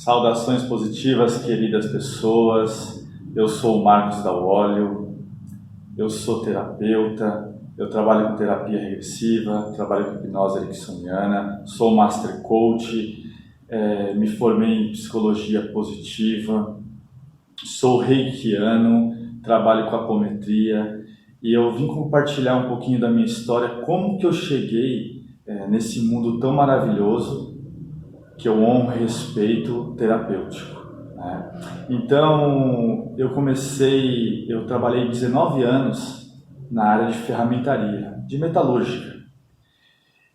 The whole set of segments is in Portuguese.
Saudações positivas, queridas pessoas. Eu sou o Marcos Daolio, eu sou terapeuta, eu trabalho com terapia regressiva, trabalho com hipnose ericksoniana, sou Master Coach, me formei em psicologia positiva, sou reikiano, trabalho com apometria e eu vim compartilhar um pouquinho da minha história, como que eu cheguei nesse mundo tão maravilhoso que eu honro e respeito terapêutico, né? Então, eu trabalhei 19 anos na área de ferramentaria, de metalúrgica.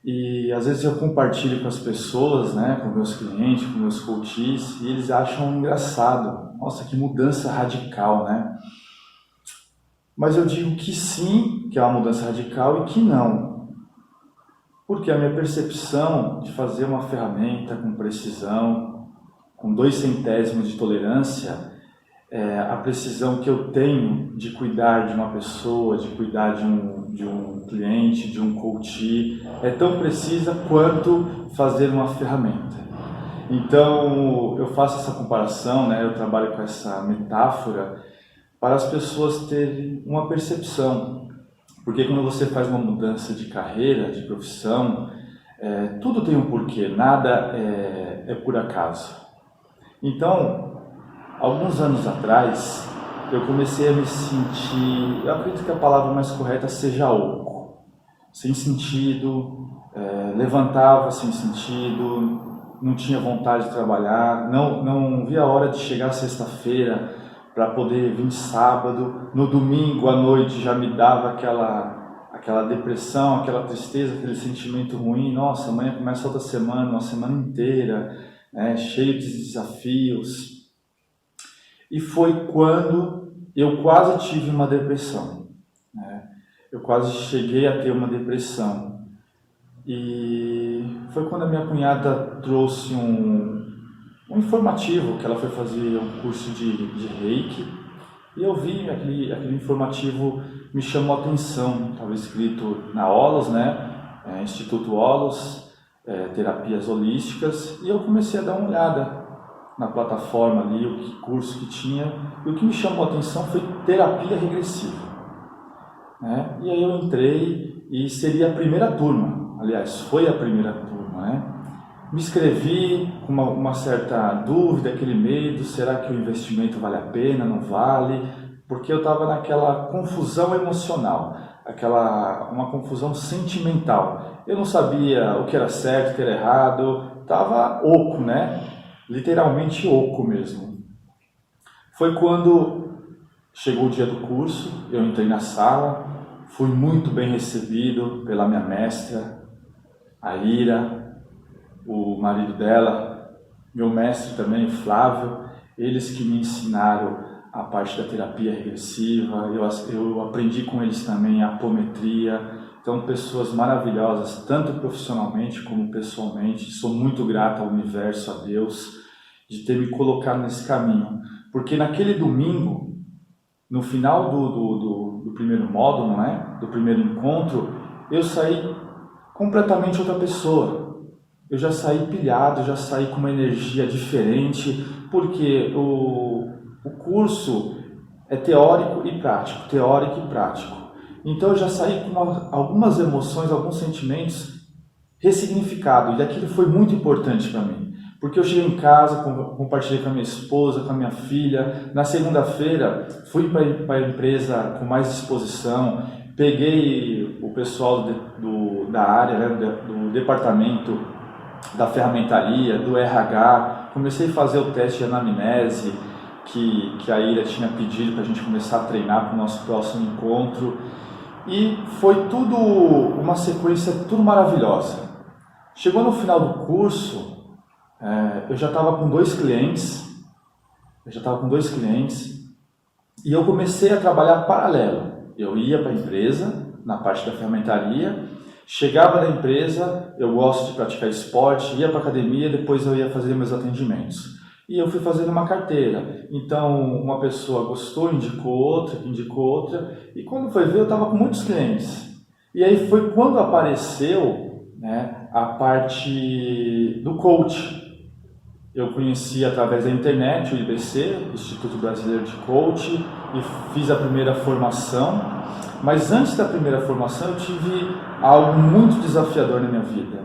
E às vezes eu compartilho com as pessoas, né, com meus clientes, com meus coaches, e eles acham engraçado. Nossa, que mudança radical, né? Mas eu digo que sim, que é uma mudança radical, e que não. Porque a minha percepção de fazer uma ferramenta com precisão, com 2 centésimos de tolerância, a precisão que eu tenho de cuidar de uma pessoa, de cuidar de um cliente, de um coach, é tão precisa quanto fazer uma ferramenta. Então, eu faço essa comparação, né? Eu trabalho com essa metáfora para as pessoas terem uma percepção. Porque quando você faz uma mudança de carreira, de profissão, tudo tem um porquê, nada é por acaso. Então, alguns anos atrás, eu comecei a me sentir, eu acredito que a palavra mais correta seja oco, sem sentido, levantava sem sentido, não tinha vontade de trabalhar, não via a hora de chegar sexta-feira, para poder vir sábado, no domingo à noite já me dava aquela depressão, aquela tristeza, aquele sentimento ruim. Nossa, amanhã começa outra semana, uma semana inteira, cheio de desafios. E foi quando eu quase tive uma depressão, né? Eu quase cheguei a ter uma depressão. E foi quando a minha cunhada trouxe um informativo, que ela foi fazer um curso de reiki, e eu vi aquele informativo, me chamou a atenção, estava escrito na Holos, né? Instituto Holos, terapias holísticas, e eu comecei a dar uma olhada na plataforma ali, o curso que tinha, e o que me chamou a atenção foi terapia regressiva, né? E aí eu entrei, e seria a primeira turma, aliás, foi a primeira turma, né? Me inscrevi com uma certa dúvida, aquele medo, será que o investimento vale a pena, não vale? Porque eu estava naquela confusão emocional, uma confusão sentimental. Eu não sabia o que era certo, o que era errado, estava oco, né? Literalmente oco mesmo. Foi quando chegou o dia do curso, eu entrei na sala, fui muito bem recebido pela minha mestra, a Ira, o marido dela, meu mestre também, Flávio, eles que me ensinaram a parte da terapia regressiva, eu aprendi com eles também a apometria. Então, pessoas maravilhosas, tanto profissionalmente como pessoalmente. Sou muito grato ao universo, a Deus, de ter me colocado nesse caminho, porque naquele domingo, no final do primeiro módulo, do primeiro encontro, eu saí completamente outra pessoa. Eu já saí pilhado, já saí com uma energia diferente, porque o curso é teórico e prático, teórico e prático. Então eu já saí com algumas emoções, alguns sentimentos ressignificados, e aquilo foi muito importante para mim, porque eu cheguei em casa, compartilhei com a minha esposa, com a minha filha. Na segunda-feira fui para a empresa com mais disposição, peguei o pessoal da área, do departamento da ferramentaria, do RH, comecei a fazer o teste de anamnese que a Ira tinha pedido para a gente começar a treinar para o nosso próximo encontro, e foi tudo uma sequência tudo maravilhosa. Chegou no final do curso, eu já estava com 2 clientes, e eu comecei a trabalhar paralelo. Eu ia para a empresa, na parte da ferramentaria, chegava da empresa, eu gosto de praticar esporte, ia para a academia, depois eu ia fazer meus atendimentos. E eu fui fazendo uma carteira. Então, uma pessoa gostou, indicou outra, e quando foi ver, eu estava com muitos clientes. E aí foi quando apareceu, a parte do coach. eu conheci através da internet o IBC, Instituto Brasileiro de Coaching, e fiz a primeira formação. Mas antes da primeira formação eu tive algo muito desafiador na minha vida.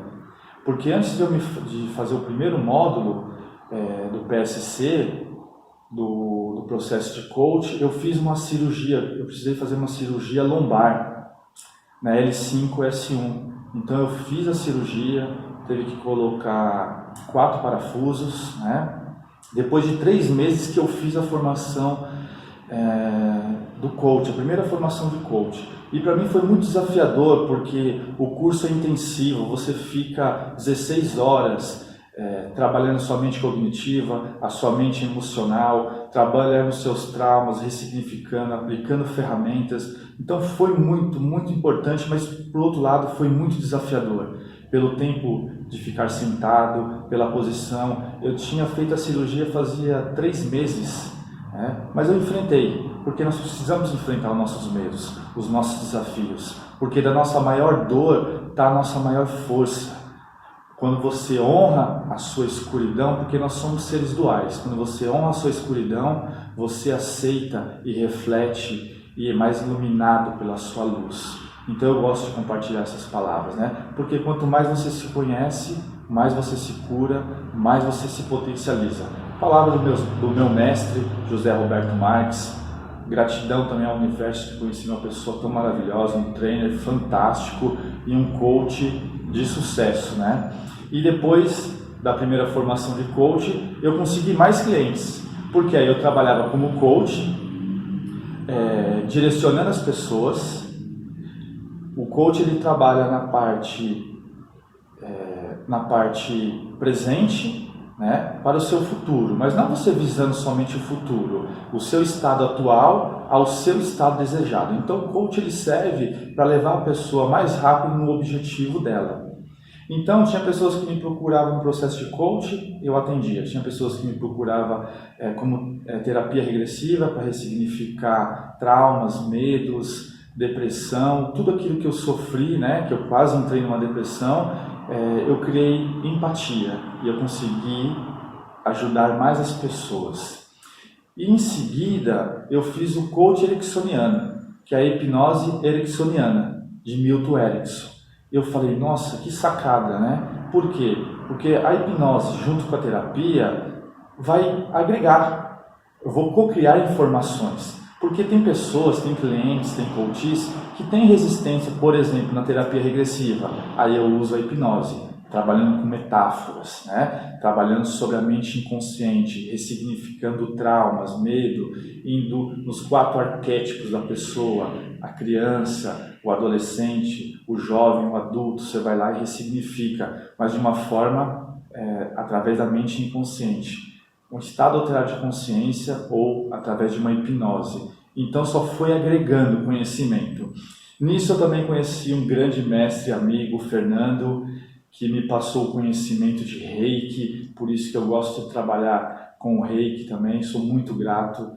Porque antes de fazer o primeiro módulo do PSC, do processo de coach, eu fiz uma cirurgia, eu precisei fazer uma cirurgia lombar, na L5-S1. Então eu fiz a cirurgia, teve que colocar 4 parafusos, né? Depois de 3 meses que eu fiz a formação do coach, a primeira formação de coach. E para mim foi muito desafiador, porque o curso é intensivo, você fica 16 horas trabalhando sua mente cognitiva, a sua mente emocional, trabalhando seus traumas, ressignificando, aplicando ferramentas. Então foi muito, muito importante, mas por outro lado foi muito desafiador. Pelo tempo de ficar sentado, pela posição. Eu tinha feito a cirurgia fazia 3 meses, mas eu enfrentei, porque nós precisamos enfrentar os nossos medos, os nossos desafios, porque da nossa maior dor está a nossa maior força. Quando você honra a sua escuridão, porque nós somos seres duais, quando você honra a sua escuridão, você aceita e reflete e é mais iluminado pela sua luz. Então eu gosto de compartilhar essas palavras, porque quanto mais você se conhece, mais você se cura, mais você se potencializa. Palavra do meu mestre, José Roberto Marques. Gratidão também ao universo de conhecer uma pessoa tão maravilhosa, um trainer fantástico e um coach de sucesso, E depois da primeira formação de coach, eu consegui mais clientes, porque aí eu trabalhava como coach, direcionando as pessoas. O coach ele trabalha na parte presente, para o seu futuro, mas não você visando somente o futuro, o seu estado atual ao seu estado desejado. Então o coach ele serve para levar a pessoa mais rápido no objetivo dela. Então tinha pessoas que me procuravam no processo de coach, eu atendia. Tinha pessoas que me procuravam como terapia regressiva para ressignificar traumas, medos, depressão, tudo aquilo que eu sofri, que eu quase entrei numa depressão. Eu criei empatia e eu consegui ajudar mais as pessoas. E em seguida eu fiz o coach ericksoniano, que é a hipnose ericksoniana, de Milton Erickson. Eu falei, nossa, que sacada, Por quê? Porque a hipnose junto com a terapia vai agregar. Eu vou co-criar informações. Porque tem pessoas, tem clientes, tem coaches que têm resistência, por exemplo, na terapia regressiva. Aí eu uso a hipnose, trabalhando com metáforas, trabalhando sobre a mente inconsciente, ressignificando traumas, medo, indo nos 4 arquétipos da pessoa, a criança, o adolescente, o jovem, o adulto. Você vai lá e ressignifica, mas de uma forma através da mente inconsciente. Um estado alterado de consciência ou através de uma hipnose. Então só foi agregando conhecimento. Nisso eu também conheci um grande mestre e amigo, Fernando, que me passou o conhecimento de Reiki, por isso que eu gosto de trabalhar com o Reiki também. Sou muito grato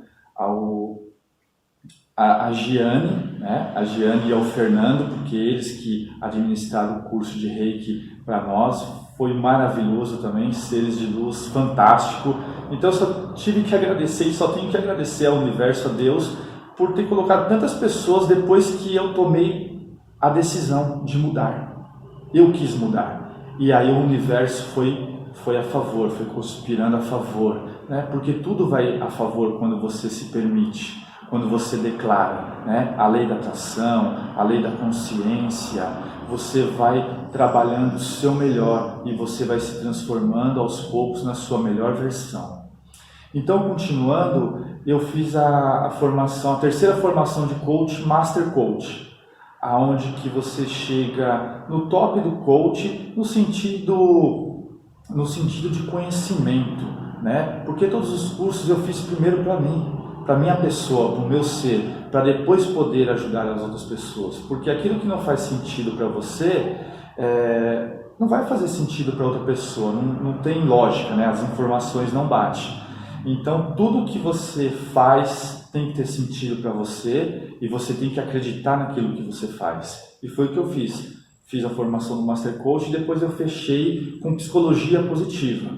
a Giane, a Giane e ao Fernando, porque eles que administraram o curso de Reiki para nós. Foi maravilhoso também, seres de luz, fantástico. Então eu só tive que agradecer e só tenho que agradecer ao universo, a Deus, por ter colocado tantas pessoas depois que eu tomei a decisão de mudar. Eu quis mudar. E aí o universo foi a favor, foi conspirando a favor, porque tudo vai a favor quando você se permite, quando você declara, a lei da atração, a lei da consciência. Você vai trabalhando o seu melhor e você vai se transformando aos poucos na sua melhor versão. Então, continuando, eu fiz a terceira formação de coach, Master Coach, aonde que você chega no top do coach no sentido de conhecimento, Porque todos os cursos eu fiz primeiro para mim, para minha pessoa, para o meu ser, para depois poder ajudar as outras pessoas. Porque aquilo que não faz sentido para você, não vai fazer sentido para outra pessoa, não tem lógica, as informações não batem. Então tudo que você faz tem que ter sentido para você e você tem que acreditar naquilo que você faz. E foi o que eu fiz. Fiz a formação do Master Coach e depois eu fechei com psicologia positiva.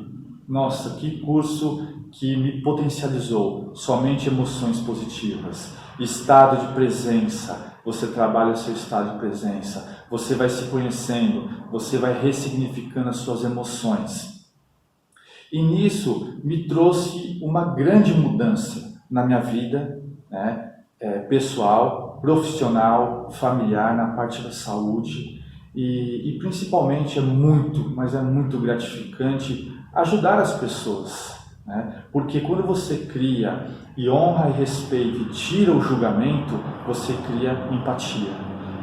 nossa, que curso que me potencializou, somente emoções positivas, estado de presença, você trabalha seu estado de presença, você vai se conhecendo, você vai ressignificando as suas emoções. E nisso me trouxe uma grande mudança na minha vida, né, pessoal, profissional, familiar, na parte da saúde. E principalmente mas é muito gratificante ajudar as pessoas, né? Porque quando você cria e honra e respeita e tira o julgamento, você cria empatia.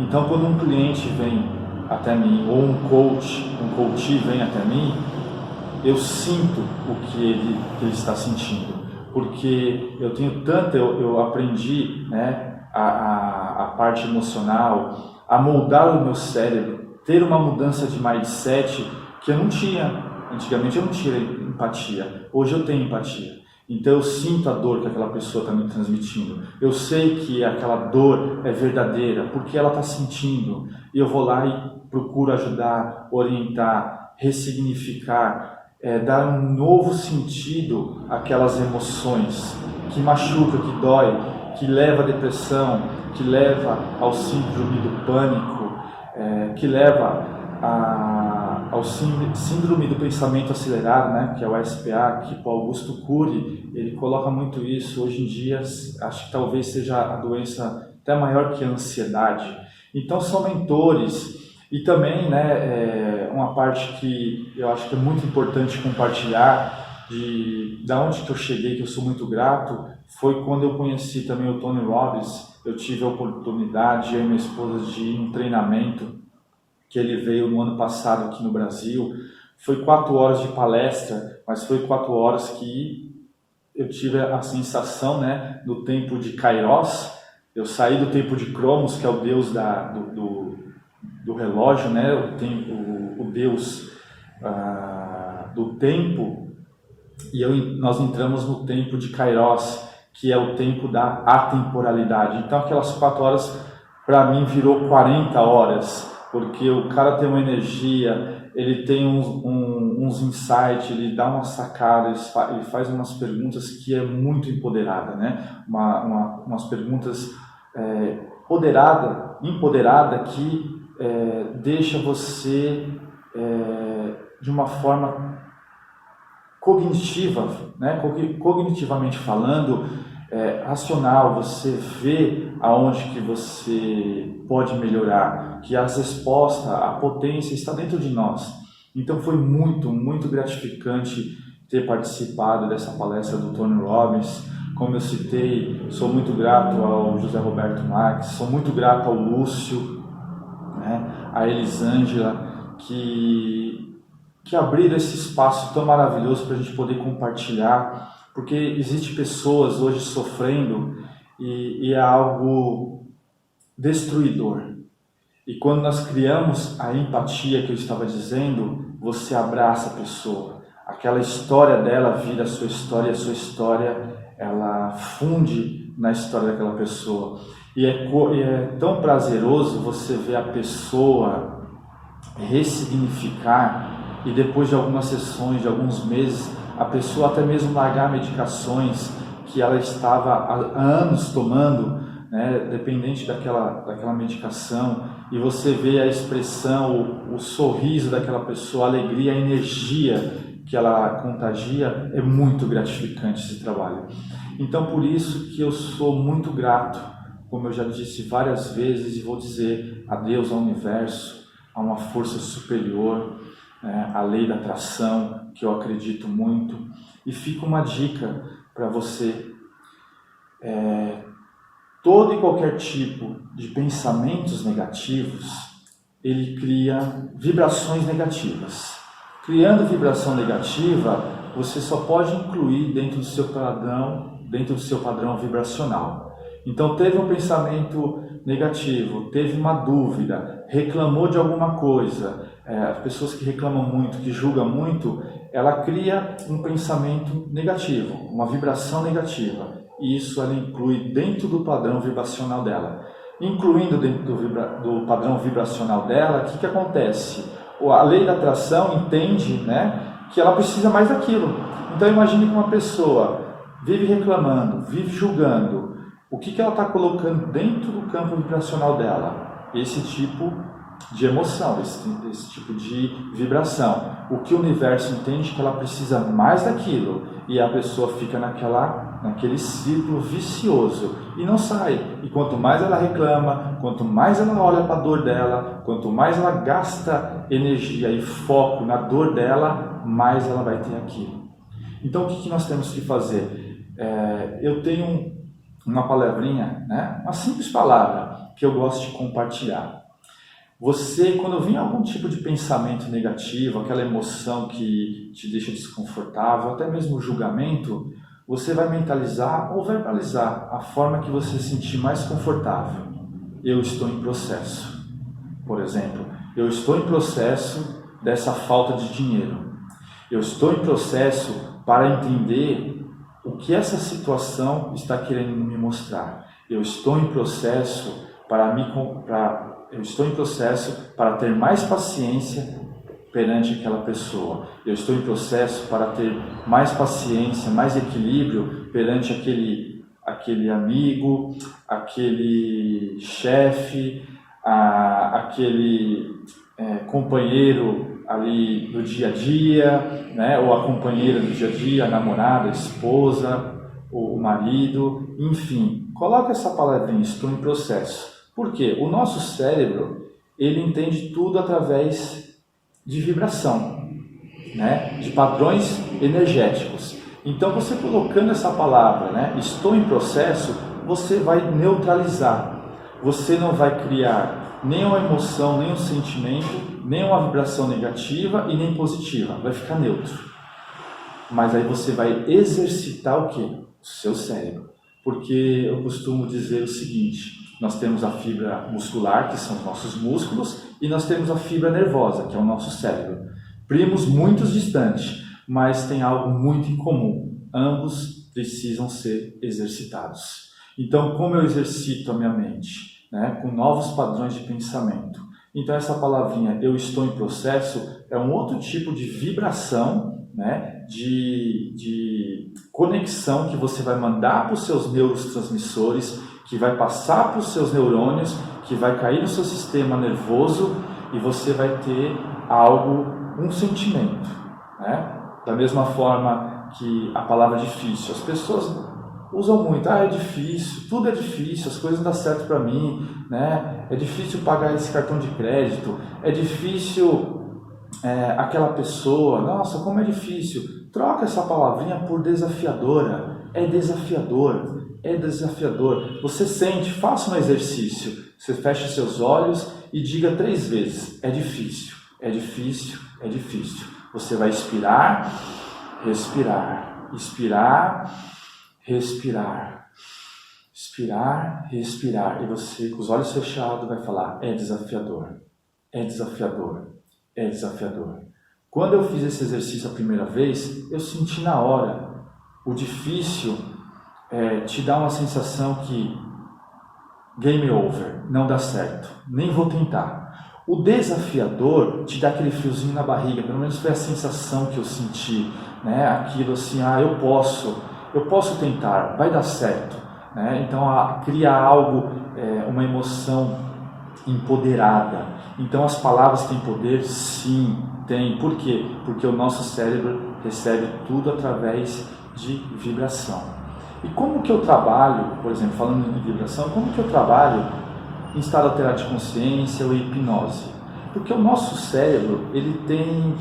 Então quando um cliente vem até mim, ou um coach vem até mim, eu sinto o que ele está sentindo, porque eu aprendi, né, a parte emocional, a moldar o meu cérebro, ter uma mudança de mindset que eu não tinha. Antigamente eu não tinha empatia, hoje eu tenho empatia. Então eu sinto a dor que aquela pessoa está me transmitindo. Eu sei que aquela dor é verdadeira, porque ela está sentindo. E eu vou lá e procuro ajudar, orientar, ressignificar, dar um novo sentido àquelas emoções que machuca, que dói, que leva à depressão, que leva ao síndrome do pânico, que leva ao síndrome do pensamento acelerado, né, que é o SPA, que o Augusto Cury, ele coloca muito isso. Hoje em dia, acho que talvez seja a doença até maior que a ansiedade. Então são mentores. E também, né, uma parte que eu acho que é muito importante compartilhar da onde que eu cheguei, que eu sou muito grato, foi quando eu conheci também o Tony Robbins. Eu tive a oportunidade, eu e minha esposa, de ir em um treinamento que ele veio no ano passado aqui no Brasil. Foi 4 horas de palestra, mas foi 4 horas que eu tive a sensação, né, do tempo de Kairos. Eu saí do tempo de Cronos, que é o deus do relógio, né, o deus do tempo, e nós entramos no tempo de Kairos, que é o tempo da atemporalidade. Então aquelas 4 horas para mim virou 40 horas, porque o cara tem uma energia, ele tem uns insights, ele dá uma sacada, ele faz umas perguntas que é muito empoderada, né? Umas perguntas empoderada que deixa você de uma forma cognitiva, né? Cognitivamente falando, racional. Você vê aonde que você pode melhorar, que as respostas, a potência está dentro de nós. Então foi muito, muito gratificante ter participado dessa palestra do Tony Robbins. Como eu citei, sou muito grato ao José Roberto Marques, sou muito grato ao Lúcio, né, a Elisângela, que abriram esse espaço tão maravilhoso para a gente poder compartilhar, porque existem pessoas hoje sofrendo e é algo destruidor. E quando nós criamos a empatia que eu estava dizendo, você abraça a pessoa, aquela história dela vira a sua história ela funde na história daquela pessoa. E é tão prazeroso você ver a pessoa ressignificar, e depois de algumas sessões, de alguns meses, a pessoa até mesmo largar medicações que ela estava há anos tomando, né, dependente daquela medicação, e você vê a expressão, o sorriso daquela pessoa, a alegria, a energia que ela contagia. É muito gratificante esse trabalho. Então por isso que eu sou muito grato, como eu já disse várias vezes, e vou dizer a Deus, ao universo, a uma força superior, a lei da atração, que eu acredito muito. E fica uma dica para você: todo e qualquer tipo de pensamentos negativos, ele cria vibrações negativas. Criando vibração negativa, você só pode incluir dentro do seu padrão vibracional. Então teve um pensamento negativo, teve uma dúvida, reclamou de alguma coisa. As pessoas que reclamam muito, que julgam muito, ela cria um pensamento negativo, uma vibração negativa. E isso ela inclui dentro do padrão vibracional dela. Incluindo dentro do padrão vibracional dela, o que acontece? A lei da atração entende, né, que ela precisa mais daquilo. Então imagine que uma pessoa vive reclamando, vive julgando, o que ela está colocando dentro do campo vibracional dela? Esse tipo de emoção, esse tipo de vibração. O que o universo entende que ela precisa mais daquilo, e a pessoa fica naquele círculo vicioso e não sai. E quanto mais ela reclama, quanto mais ela olha para a dor dela, quanto mais ela gasta energia e foco na dor dela, mais ela vai ter aquilo. Então o que nós temos que fazer? Eu tenho uma palavrinha, né? Uma simples palavra que eu gosto de compartilhar. Você, quando vem algum tipo de pensamento negativo, aquela emoção que te deixa desconfortável, até mesmo o julgamento, você vai mentalizar ou verbalizar a forma que você se sentir mais confortável. Eu estou em processo. Por exemplo, eu estou em processo dessa falta de dinheiro. Eu estou em processo para entender o que essa situação está querendo me mostrar. Eu estou em processo para ter mais paciência perante aquela pessoa. Eu estou em processo para ter mais paciência, mais equilíbrio perante aquele amigo, aquele chefe, aquele companheiro ali do dia a dia, né? Ou a companheira do dia a dia, a namorada, a esposa, o marido, enfim. Coloca essa palavrinha, estou em processo. Por quê? O nosso cérebro, ele entende tudo através de vibração, né? De padrões energéticos. Então, você colocando essa palavra, né? Estou em processo, você vai neutralizar. Você não vai criar nem uma emoção, nem um sentimento, nem uma vibração negativa e nem positiva. Vai ficar neutro. Mas aí você vai exercitar o quê? O seu cérebro. Porque eu costumo dizer o seguinte: nós temos a fibra muscular, que são os nossos músculos, e nós temos a fibra nervosa, que é o nosso cérebro. Primos muito distantes, mas tem algo muito em comum. Ambos precisam ser exercitados. Então, como eu exercito a minha mente? Né? Com novos padrões de pensamento. Então, essa palavrinha, eu estou em processo, é um outro tipo de vibração, né? de conexão que você vai mandar para os seus neurotransmissores, que vai passar para os seus neurônios, que vai cair no seu sistema nervoso e você vai ter algo, um sentimento, né? Da mesma forma que a palavra difícil, as pessoas usam muito, é difícil, tudo é difícil, as coisas não dão certo para mim, né? É difícil pagar esse cartão de crédito, é difícil aquela pessoa, nossa, como é difícil. Troca essa palavrinha por desafiadora, é desafiador. É desafiador. Você sente, faça um exercício. Você fecha seus olhos e diga 3 vezes: é difícil, é difícil, é difícil. Você vai expirar, respirar, expirar, respirar, expirar, respirar. E você, com os olhos fechados, vai falar: é desafiador, é desafiador, é desafiador. Quando eu fiz esse exercício a primeira vez, eu senti na hora. O difícil te dá uma sensação que game over, não dá certo, nem vou tentar. O desafiador te dá aquele friozinho na barriga, pelo menos foi a sensação que eu senti, né? Aquilo assim, eu posso tentar, vai dar certo, né? Então cria algo, uma emoção empoderada. Então as palavras têm poder? Sim, tem. Por quê? Porque o nosso cérebro recebe tudo através de vibração. E como que eu trabalho, por exemplo, falando em vibração, como que eu trabalho em estado alterado de consciência ou hipnose? Porque o nosso cérebro, ele tem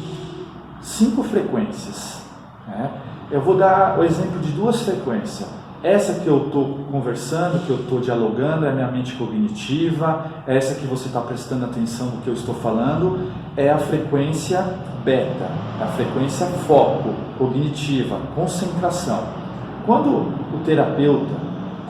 5 frequências, né? Eu vou dar o exemplo de 2 frequências. Essa que eu estou conversando, que eu estou dialogando, é a minha mente cognitiva. Essa que você está prestando atenção no que eu estou falando é a frequência beta, a frequência foco, cognitiva, concentração. Quando o terapeuta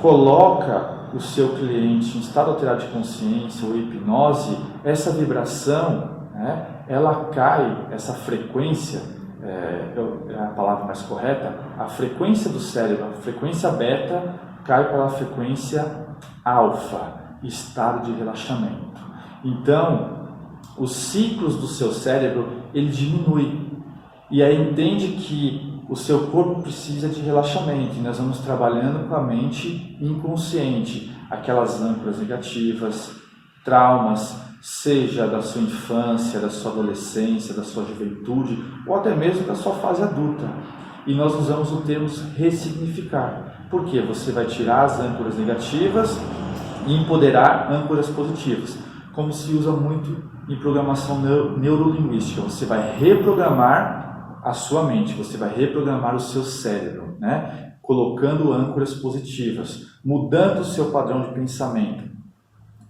coloca o seu cliente em estado alterado de consciência ou hipnose, essa vibração, né, ela cai, essa frequência, é a palavra mais correta, a frequência do cérebro, a frequência beta, cai para a frequência alfa, estado de relaxamento. Então, os ciclos do seu cérebro, ele diminui. E aí entende que o seu corpo precisa de relaxamento, e nós vamos trabalhando com a mente inconsciente, aquelas âncoras negativas, traumas, seja da sua infância, da sua adolescência, da sua juventude, ou até mesmo da sua fase adulta. E nós usamos o termo ressignificar, porque você vai tirar as âncoras negativas e empoderar âncoras positivas, como se usa muito em programação neurolinguística. Você vai reprogramar a sua mente, você vai reprogramar o seu cérebro, né? Colocando âncoras positivas, mudando o seu padrão de pensamento,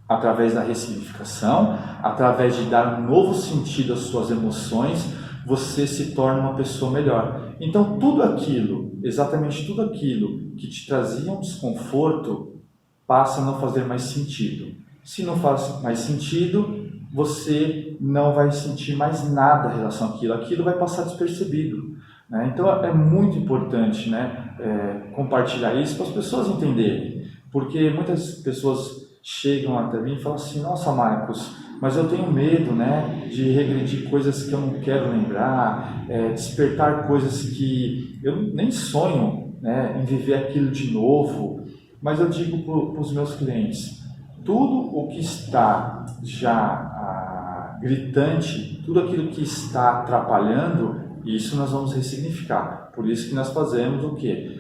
através da ressignificação, através de dar um novo sentido às suas emoções, você se torna uma pessoa melhor. Então tudo aquilo, exatamente tudo aquilo que te trazia um desconforto, passa a não fazer mais sentido. Se não faz mais sentido, você não vai sentir mais nada em relação àquilo, aquilo vai passar despercebido, né? Então é muito importante, né, compartilhar isso para as pessoas entenderem, porque muitas pessoas chegam até mim e falam assim: nossa, Marcos, mas eu tenho medo, né, de regredir coisas que eu não quero lembrar, despertar coisas que eu nem sonho, né, em viver aquilo de novo. Mas eu digo para os meus clientes, tudo o que está já gritante, tudo aquilo que está atrapalhando, isso nós vamos ressignificar. Por isso que nós fazemos o quê?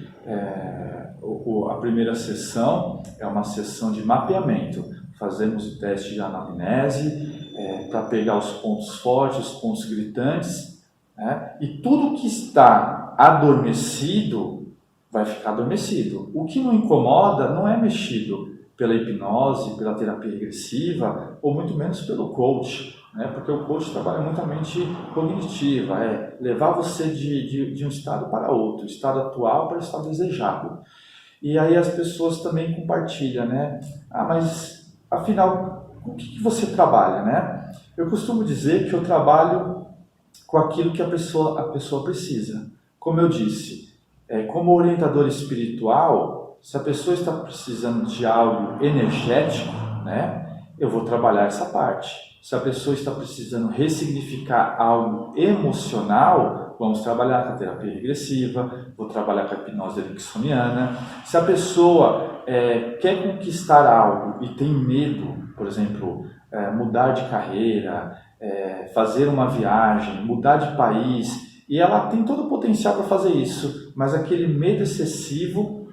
A primeira sessão é uma sessão de mapeamento. Fazemos o teste de anamnese para pegar os pontos fortes, os pontos gritantes, né? E tudo que está adormecido vai ficar adormecido. O que não incomoda não é mexido pela hipnose, pela terapia regressiva, ou muito menos pelo coach, né? Porque o coach trabalha muito a mente cognitiva, levar você de um estado para outro, estado atual para o estado desejado. E aí as pessoas também compartilham, né? Mas afinal, com o que você trabalha, né? Eu costumo dizer que eu trabalho com aquilo que a pessoa precisa. Como eu disse, como orientador espiritual, se a pessoa está precisando de algo energético, né, eu vou trabalhar essa parte. Se a pessoa está precisando ressignificar algo emocional, vamos trabalhar com a terapia regressiva, vou trabalhar com a hipnose ericksoniana. Se a pessoa quer conquistar algo e tem medo, por exemplo, mudar de carreira, fazer uma viagem, mudar de país, e ela tem todo o potencial para fazer isso, mas aquele medo excessivo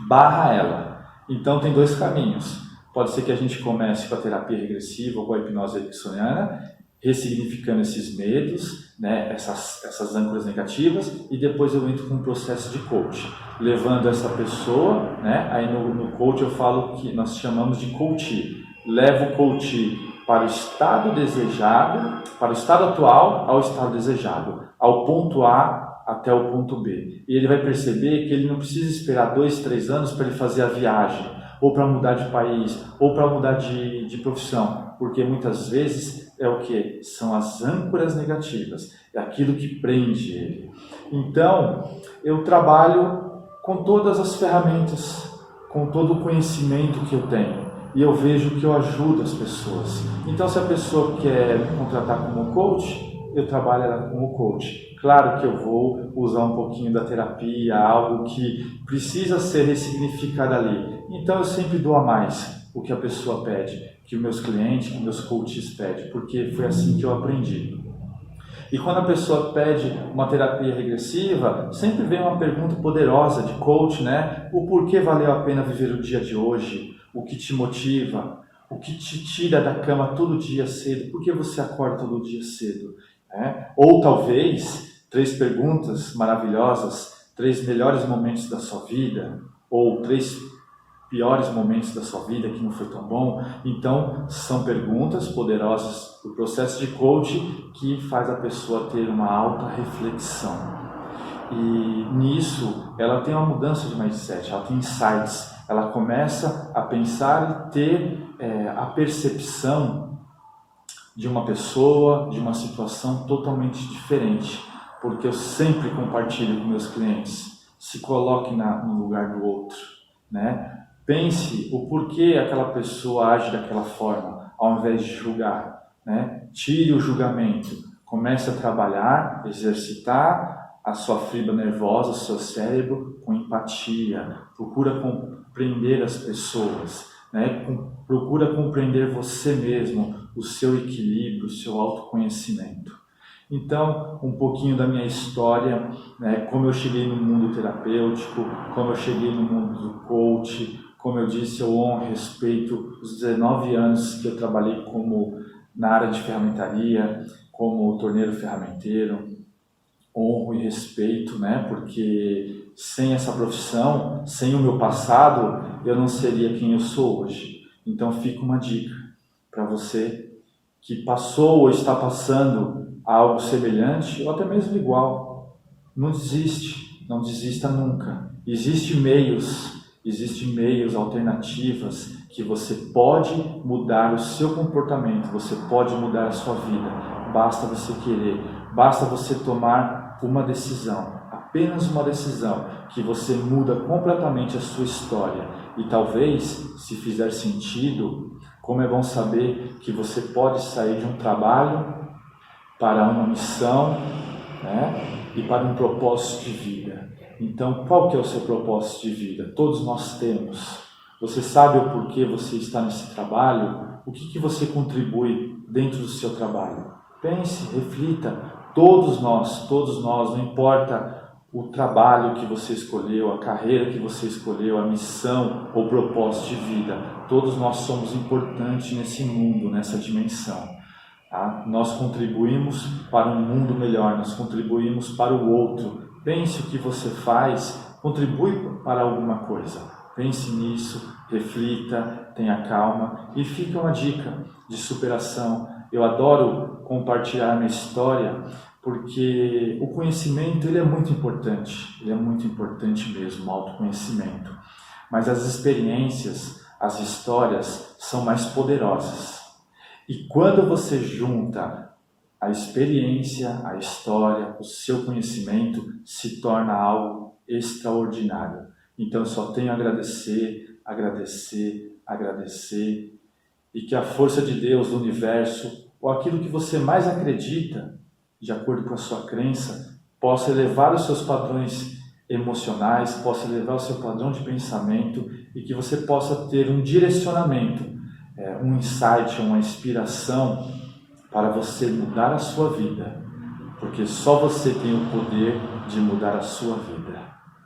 barra ela. Então tem dois caminhos. Pode ser que a gente comece com a terapia regressiva ou com a hipnose ericksoniana, ressignificando esses medos, né, essas âncoras negativas, e depois eu entro com um processo de coach, levando essa pessoa, né, aí no coach eu falo que nós chamamos de coach, levo o coach para o estado desejado, para o estado atual ao estado desejado, ao ponto A até o ponto B. E ele vai perceber que ele não precisa esperar 2, 3 anos para ele fazer a viagem, ou para mudar de país, ou para mudar de profissão, porque muitas vezes é o que? São as âncoras negativas, é aquilo que prende ele. Então, eu trabalho com todas as ferramentas, com todo o conhecimento que eu tenho, e eu vejo que eu ajudo as pessoas. Então, se a pessoa quer me contratar como coach, eu trabalho ela como coach. Claro que eu vou usar um pouquinho da terapia, algo que precisa ser ressignificado ali. Então eu sempre dou a mais o que a pessoa pede, que os meus clientes, que os meus coaches pedem, porque foi assim que eu aprendi. E quando a pessoa pede uma terapia regressiva, sempre vem uma pergunta poderosa de coach, né? O porquê valeu a pena viver o dia de hoje? O que te motiva? O que te tira da cama todo dia cedo? Por que você acorda todo dia cedo? Ou talvez 3 perguntas maravilhosas, 3 melhores momentos da sua vida, ou 3 piores momentos da sua vida que não foi tão bom. Então são perguntas poderosas do processo de coaching que faz a pessoa ter uma alta reflexão, e nisso ela tem uma mudança de mindset, ela tem insights, ela começa a pensar e ter a percepção de uma pessoa, de uma situação totalmente diferente, porque eu sempre compartilho com meus clientes, se coloque no lugar do outro, né? Pense o porquê aquela pessoa age daquela forma, ao invés de julgar, né? Tire o julgamento, Comece a trabalhar, exercitar a sua fibra nervosa, o seu cérebro com empatia. Procura compreender as pessoas, né? Procura compreender você mesmo, o seu equilíbrio, o seu autoconhecimento. Então, um pouquinho da minha história, né? Como eu cheguei no mundo terapêutico, como eu cheguei no mundo do coach. Como eu disse, eu honro e respeito os 19 anos que eu trabalhei na área de ferramentaria, como torneiro ferramenteiro. Honro e respeito, né? Porque sem essa profissão, sem o meu passado, eu não seria quem eu sou hoje. Então fica uma dica para você que passou ou está passando algo semelhante ou até mesmo igual. Não desiste, não desista nunca. Existem meios, alternativas que você pode mudar o seu comportamento, você pode mudar a sua vida. Basta você querer, basta você tomar uma decisão, apenas uma decisão, que você muda completamente a sua história. E talvez, se fizer sentido, como é bom saber que você pode sair de um trabalho para uma missão, né? E para um propósito de vida. Então, qual que é o seu propósito de vida? Todos nós temos. Você sabe o porquê você está nesse trabalho? O que você contribui dentro do seu trabalho? Pense, reflita. Todos nós, não importa o trabalho que você escolheu, a carreira que você escolheu, a missão ou propósito de vida, todos nós somos importantes nesse mundo, nessa dimensão. Tá? Nós contribuímos para um mundo melhor, nós contribuímos para o outro. Pense o que você faz, contribui para alguma coisa. Pense nisso, reflita, tenha calma e fica uma dica de superação. Eu adoro compartilhar minha história porque o conhecimento ele é muito importante mesmo, o autoconhecimento. Mas as experiências, as histórias são mais poderosas. E quando você junta a experiência, a história, o seu conhecimento, se torna algo extraordinário. Então, eu só tenho a agradecer, e que a força de Deus, do universo, ou aquilo que você mais acredita, de acordo com a sua crença, possa elevar os seus padrões emocionais, possa elevar o seu padrão de pensamento e que você possa ter um direcionamento, um insight, uma inspiração para você mudar a sua vida, porque só você tem o poder de mudar a sua vida.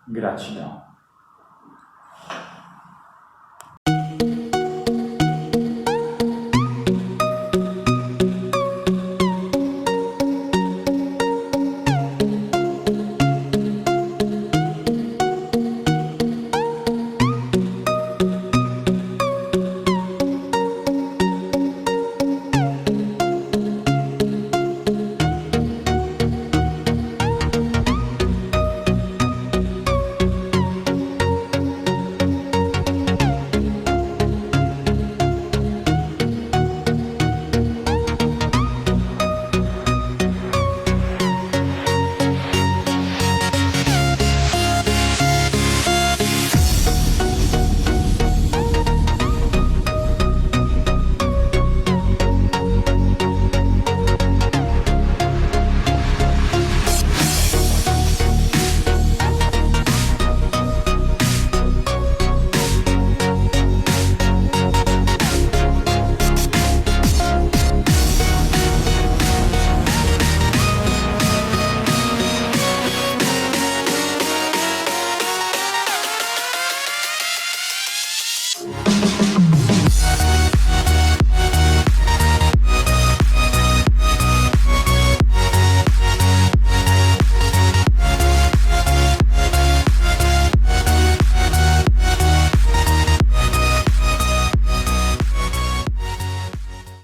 Gratidão.